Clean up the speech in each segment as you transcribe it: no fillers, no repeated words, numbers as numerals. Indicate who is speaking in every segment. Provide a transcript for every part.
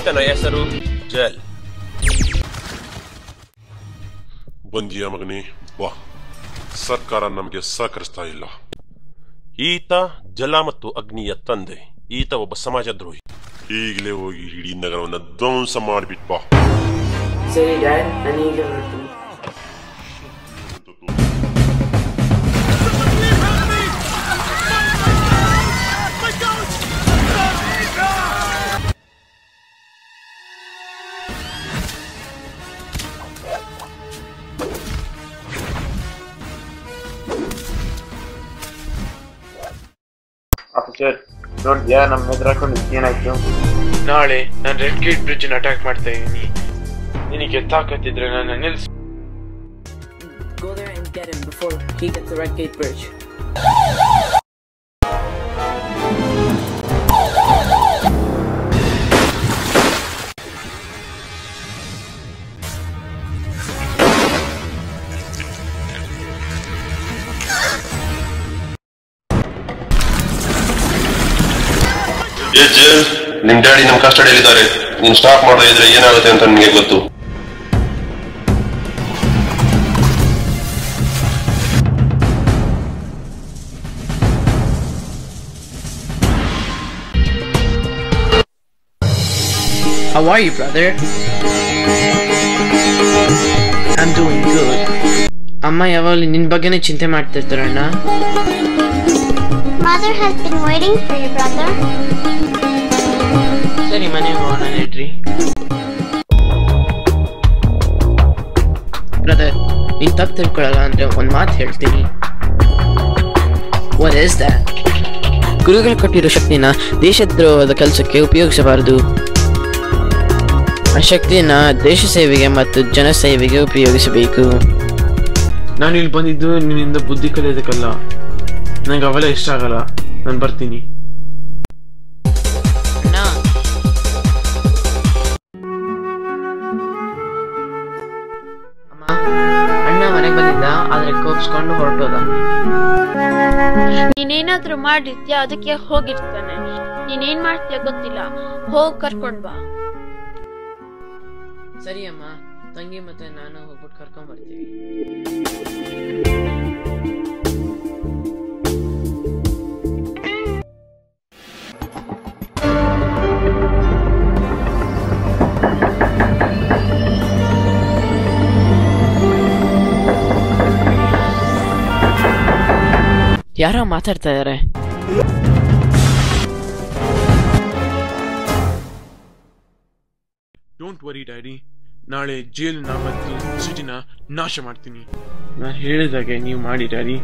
Speaker 1: ಈತನ ಹೆಸರು ಜಲ್.
Speaker 2: ಬಂದಿಯ ಮಗನೇ ಬಾ. ಸರ್ಕಾರ ನಮಗೆ ಸಹಕರಿಸ್ತಾ ಇಲ್ಲ.
Speaker 1: ಈತ ಜಲ ಮತ್ತು ಅಗ್ನಿಯ ತಂದೆ. ಈತ ಒಬ್ಬ ಸಮಾಜ ದ್ರೋಹಿ.
Speaker 2: ಈಗಲೇ ಹೋಗಿ ಇಡೀ ನಗರವನ್ನ ಧ್ವಂಸ ಮಾಡಿಬಿಟ್ ಬಾ.
Speaker 3: ಸರಿ ಡ್ಯಾಡ್, ನಾನು ಈಗ ಬರ್ತೀನಿ.
Speaker 4: ಆಫೀಸರ್ ನೋಡಿದ್ಯಾ, ನಮ್ಮ ಎದುರು ಹಾಕೊಂಡು ಏನಾಯ್ತು?
Speaker 5: ನಾಳೆ ನಾನು ರೆಡ್ ಗೇಟ್ ಬ್ರಿಡ್ಜ್ ಅಟ್ಯಾಕ್ ಮಾಡ್ತಾ ಇದ್ದೀನಿ. ನಿನಗೆ ತಾಕತ್ತಿದ್ರೆ ನನ್ನ ನಿಲ್ಸು.
Speaker 3: Go there and get him before he gets the Red Gate Bridge.
Speaker 6: ನಿಮ್ ಡ್ಯಾಡಿ ನಮ್ ಕಸ್ಟಡಿಯಲ್ಲಿದ್ದಾರೆ. ನೀನ್ ಸ್ಟಾಪ್ ಮಾಡೋ ಇದ್ರೆ ಏನಾಗುತ್ತೆ ಅಂತ ನಿಮಗೆ ಗೊತ್ತು.
Speaker 7: How are you, brother? I'm doing good. ಅಮ್ಮ ಯಾವಾಗಲೂ ನಿನ್ ಬಗ್ಗೆನೇ ಚಿಂತೆ ಮಾಡ್ತಿರ್ತಾರಣ್ಣ.
Speaker 8: Mother has been waiting for you, brother.
Speaker 7: ಸರಿ, ಮನೆಗೆ ಹೋಗೋಣ ನಡ್ರಿ. ಬ್ರದರ್, ನೀನ್ ತಪ್ಪು ತಿಳ್ಕೊಳ್ಳಲ್ಲ ಅಂದ್ರೆ ಒಂದ್ ಮಾತು ಹೇಳ್ತೀನಿ. What is that? ಗುರುಗಳು ಕೊಟ್ಟಿರೋ ಶಕ್ತಿನ ದೇಶದ್ರೋಹದ ಕೆಲಸಕ್ಕೆ ಉಪಯೋಗಿಸಬಾರದು. ಆ ಶಕ್ತಿನ ದೇಶ ಸೇವೆಗೆ ಮತ್ತು ಜನ ಸೇವೆಗೆ ಉಪಯೋಗಿಸಬೇಕು.
Speaker 5: ನಾನು ಇಲ್ಲಿ ಬಂದಿದ್ದು ನಿನ್ನಿಂದ ಬುದ್ಧಿ ಕಲಿಯೋದಕ್ಕಲ್ಲ. ನಂಗೆ ಅವೆಲ್ಲ ಇಷ್ಟ ಆಗಲ್ಲ. ನಾನು ಬರ್ತೀನಿ.
Speaker 7: ಅಣ್ಣ ಮನೆಗೆ ಬಂದಿದ್ದ, ಆದ್ರೆ ಕೋಪಿಸ್ಕೊಂಡು ಹೊರಟೋದ.
Speaker 9: ನೀನೇನಾದ್ರೂ ಮಾಡಿರ್ತೀಯ, ಅದಕ್ಕೆ ಹೋಗಿರ್ತಾನೆ. ನೀನೇನ್ ಮಾಡ್ತೀಯ ಗೊತ್ತಿಲ್ಲ. ಹೋಗ್ ಕರ್ಕೊಂಡ್ ಬಾ.
Speaker 7: ಸರಿ ಅಮ್ಮ, ತಂಗಿ ಮತ್ತೆ ನಾನು ಹೋಗ್ಬಿಟ್ಟು ಕರ್ಕೊಂಡ್ ಬರ್ತೀವಿ. ಯಾರೋ ಮಾತಾಡ್ತಾ ಇದಾರೆ.
Speaker 5: ಡೋಂಟ್ ವರಿ ಡ್ಯಾಡಿ, ನಾಳೆ ಜೈಲನ್ನ ಮತ್ತು ಸಿಟಿನ ನಾಶ ಮಾಡ್ತೀನಿ. ನಾನು ಹೇಳಿದಾಗೆ ನೀವು ಮಾಡಿ ಡ್ಯಾಡಿ.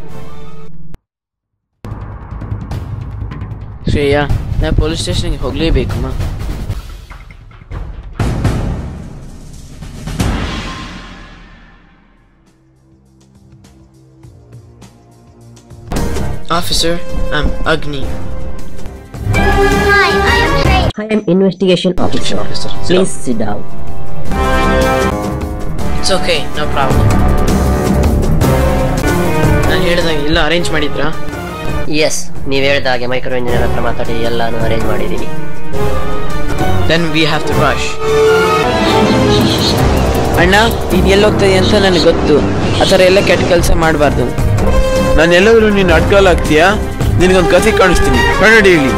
Speaker 7: ಶ್ರೇಯಾ, ನಾ ಪೊಲೀಸ್ ಸ್ಟೇಷನ್ಗೆ ಹೋಗ್ಲೇಬೇಕಮ್ಮ. Officer, I'm Agni.
Speaker 8: Hi, I am Trey.
Speaker 10: I am investigation officer. Please sit down.
Speaker 7: It's okay, no problem. ನಾನು ಹೇಳಿದಾಗ ಎಲ್ಲ ಅರೇಂಜ್ ಮಾಡಿದ್ರಾ?
Speaker 10: Yes, ನೀವು ಹೇಳಿದಾಗೆ ಮೈಕ್ರೋ ಇಂಜಿನಿಯರ್ ಹತ್ರ ಮಾತಾಡಿ ಎಲ್ಲಾನು ಅರೇಂಜ್ ಮಾಡಿದ್ದೀನಿ.
Speaker 7: Then we have to rush. ಅಣ್ಣ, ನೀನು ಎಲ್ಲೋಗ್ತದೆ ಅಂತ ನನಗೆ ಗೊತ್ತು. ಆ ಥರ ಎಲ್ಲ ಕೆಟ್ಟ ಕೆಲಸ ಮಾಡಬಾರ್ದು.
Speaker 5: ನಾನು ಎಲ್ಲರೂ ನೀನು ಅಡ್ಗಾಲ ಆಗ್ತೀಯಾ? ನಿನಗೊಂದು ಕಥೆ ಕಾಣಿಸ್ತೀನಿ, ಕನ್ನಡಿ ಇಲ್ಲಿ.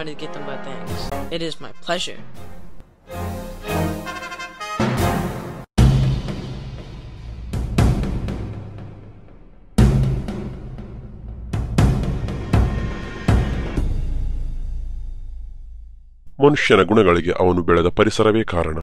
Speaker 7: ಮಾಡಿದ್ದಕ್ಕೆ ತುಂಬ thanks. It is my pleasure.
Speaker 2: ಮನುಷ್ಯನ ಗುಣಗಳಿಗೆ ಅವನು ಬೆಳೆದ ಪರಿಸರವೇ ಕಾರಣ.